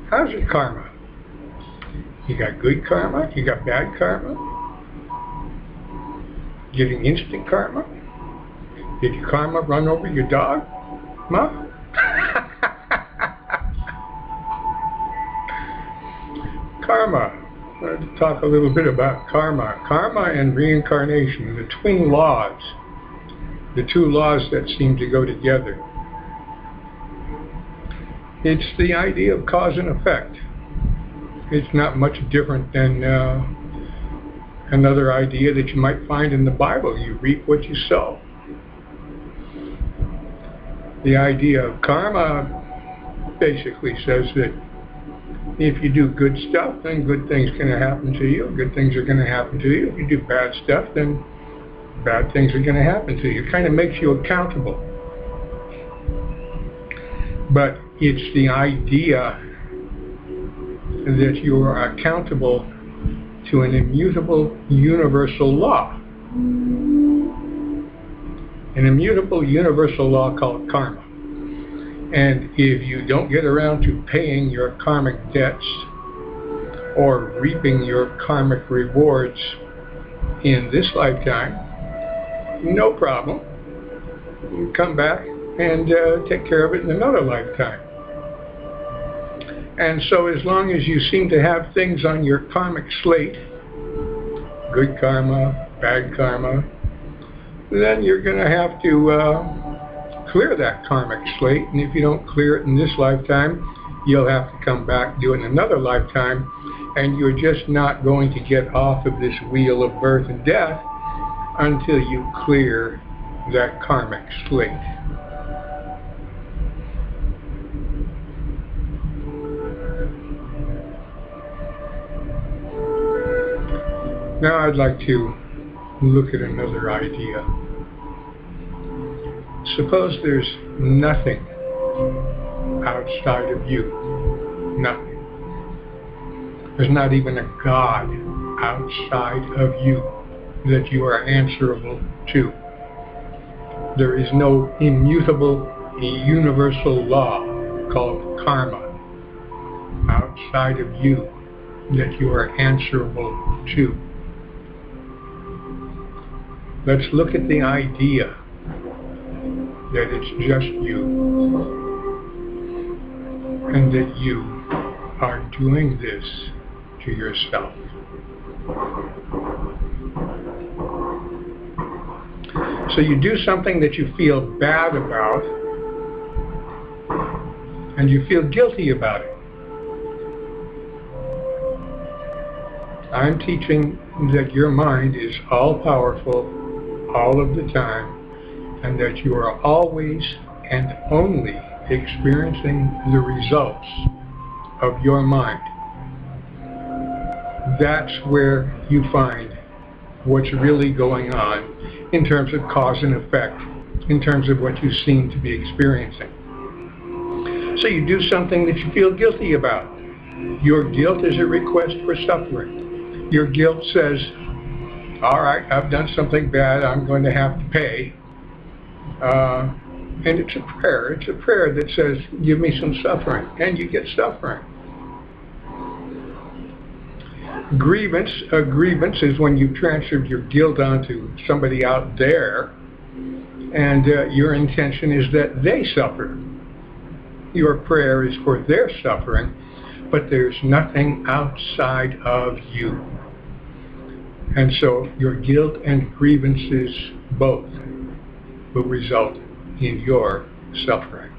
How's your karma? You got good karma? You got bad karma? Getting instant karma? Did your karma run over your dog? Ma? Karma. I wanted to talk a little bit about karma. Karma and reincarnation, the twin laws, the two laws that seem to go together. It's the idea of cause and effect. It's not much different than another idea that you might find in the Bible. You reap what you sow. The idea of karma basically says that if you do good stuff, then good things are going to happen to you. Good things are going to happen to you. If you do bad stuff, then bad things are going to happen to you. It kind of makes you accountable. But it's the idea that you are accountable to an immutable universal law. An immutable universal law called karma. And if you don't get around to paying your karmic debts or reaping your karmic rewards in this lifetime, no problem. You come back and take care of it in another lifetime. And so as long as you seem to have things on your karmic slate, good karma, bad karma, then you're going to have to clear that karmic slate. And if you don't clear it in this lifetime, you'll have to come back, do it in another lifetime, and you're just not going to get off of this wheel of birth and death until you clear that karmic slate. Now I'd like to look at another idea. Suppose there's nothing outside of you. Nothing. There's not even a God outside of you that you are answerable to. There is no immutable, universal law called karma outside of you that you are answerable to. Let's look at the idea that it's just you and that you are doing this to yourself. So you do something that you feel bad about and you feel guilty about it. I'm teaching that your mind is all-powerful all of the time, and that you are always and only experiencing the results of your mind. That's where you find what's really going on in terms of cause and effect, in terms of what you seem to be experiencing. So you do something that you feel guilty about. Your guilt is a request for suffering. Your guilt says, all right, I've done something bad, I'm going to have to pay. And it's a prayer. It's a prayer that says, give me some suffering. And you get suffering. A grievance is when you've transferred your guilt onto somebody out there, and your intention is that they suffer. Your prayer is for their suffering, but there's nothing outside of you. And so your guilt and grievances both will result in your suffering.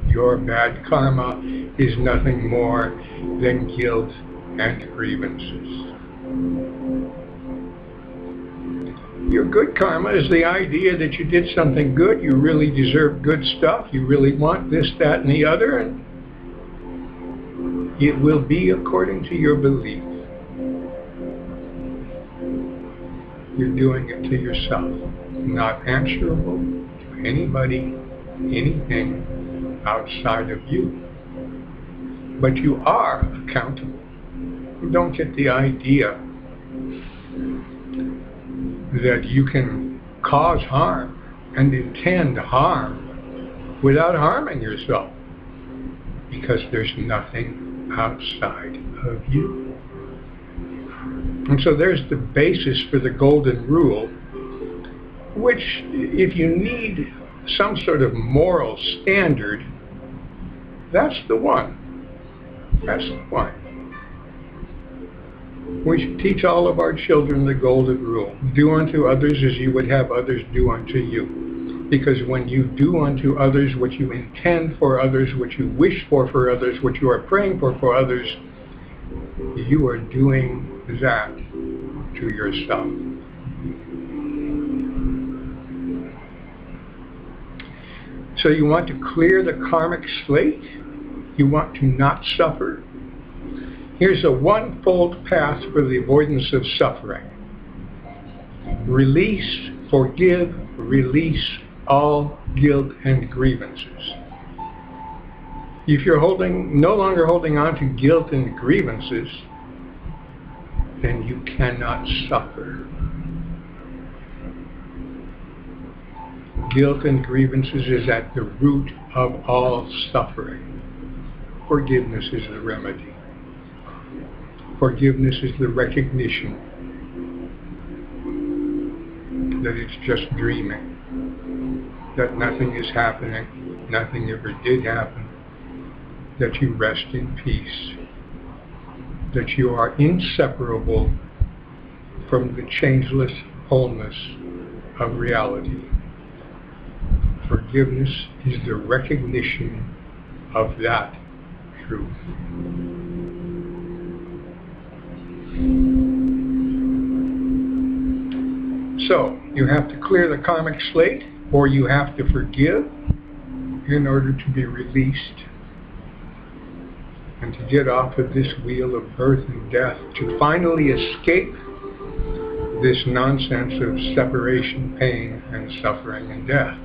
Your bad karma is nothing more than guilt and grievances. Your good karma is the idea that you did something good, you really deserve good stuff, you really want this, that, and the other, and it will be according to your belief. You're doing it to yourself, not answerable to anybody, anything outside of you. But you are accountable. You don't get the idea that you can cause harm and intend harm without harming yourself, because there's nothing outside of you. And so there's the basis for the golden rule, which, if you need some sort of moral standard, that's the one. That's the one. We should teach all of our children the golden rule. Do unto others as you would have others do unto you. Because when you do unto others what you intend for others, what you wish for others, what you are praying for others, you are doing that to yourself. So you want to clear the karmic slate? You want to not suffer? Here's a one-fold path for the avoidance of suffering. Release, forgive, release all guilt and grievances. If you're no longer holding on to guilt and grievances, then you cannot suffer. Guilt and grievances is at the root of all suffering. Forgiveness is the remedy. Forgiveness is the recognition that it's just dreaming, that nothing is happening, nothing ever did happen, that you rest in peace, that you are inseparable from the changeless wholeness of reality. Forgiveness is the recognition of that truth. So, you have to clear the karmic slate, or you have to forgive in order to be released and to get off of this wheel of birth and death, to finally escape this nonsense of separation, pain, and suffering and death.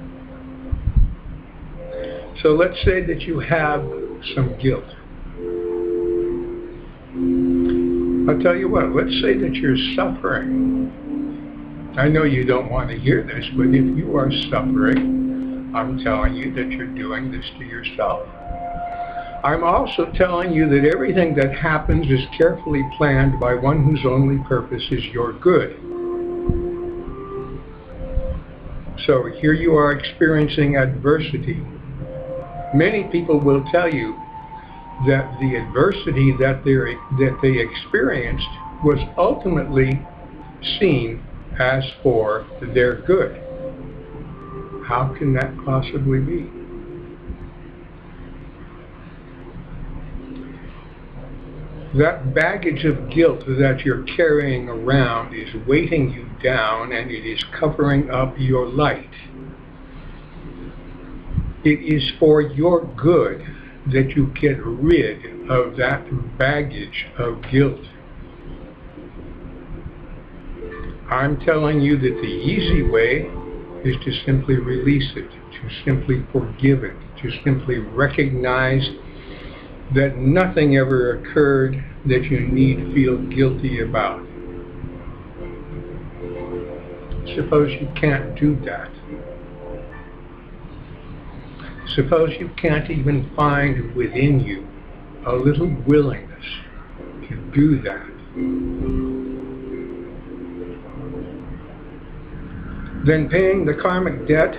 So let's say that you have some guilt. I'll tell you what, let's say that you're suffering. I know you don't want to hear this, but if you are suffering, I'm telling you that you're doing this to yourself. I'm also telling you that everything that happens is carefully planned by one whose only purpose is your good. So here you are experiencing adversity. Many people will tell you that the adversity that they experienced was ultimately seen as for their good. How can that possibly be? That baggage of guilt that you're carrying around is weighting you down, and it is covering up your light. It is for your good that you get rid of that baggage of guilt. I'm telling you that the easy way is to simply release it, to simply forgive it, to simply recognize that nothing ever occurred that you need feel guilty about. Suppose you can't do that. Suppose you can't even find within you a little willingness to do that. Then paying the karmic debt,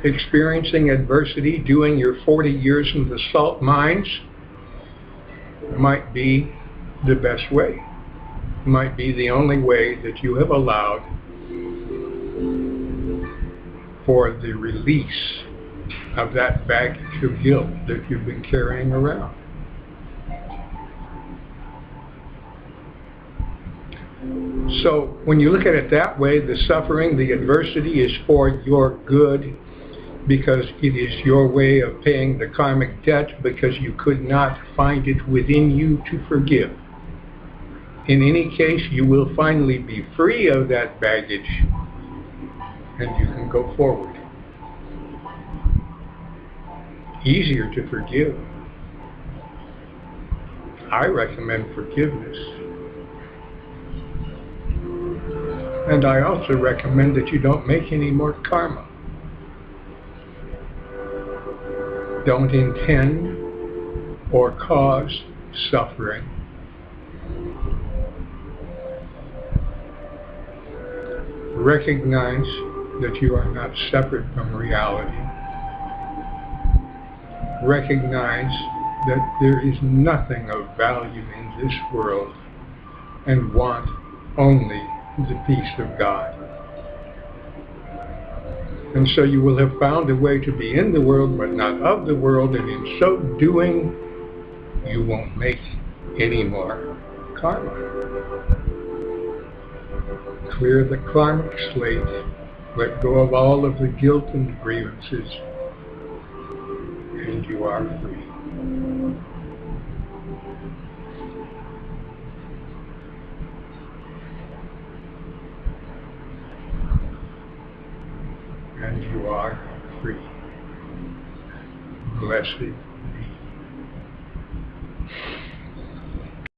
experiencing adversity, doing your 40 years in the salt mines might be the best way. Might be the only way that you have allowed for the release of that baggage of guilt that you've been carrying around. So when you look at it that way, the suffering, the adversity is for your good, because it is your way of paying the karmic debt, because you could not find it within you to forgive. In any case, you will finally be free of that baggage, and you can go forward. Easier to forgive. I recommend forgiveness. And I also recommend that you don't make any more karma. Don't intend or cause suffering. Recognize that you are not separate from reality. Recognize that there is nothing of value in this world, and want only the peace of God. And so you will have found a way to be in the world but not of the world, and in so doing you won't make any more karma. Clear the karmic slate, let go of all of the guilt and grievances, and you are free. And you are free. Blessed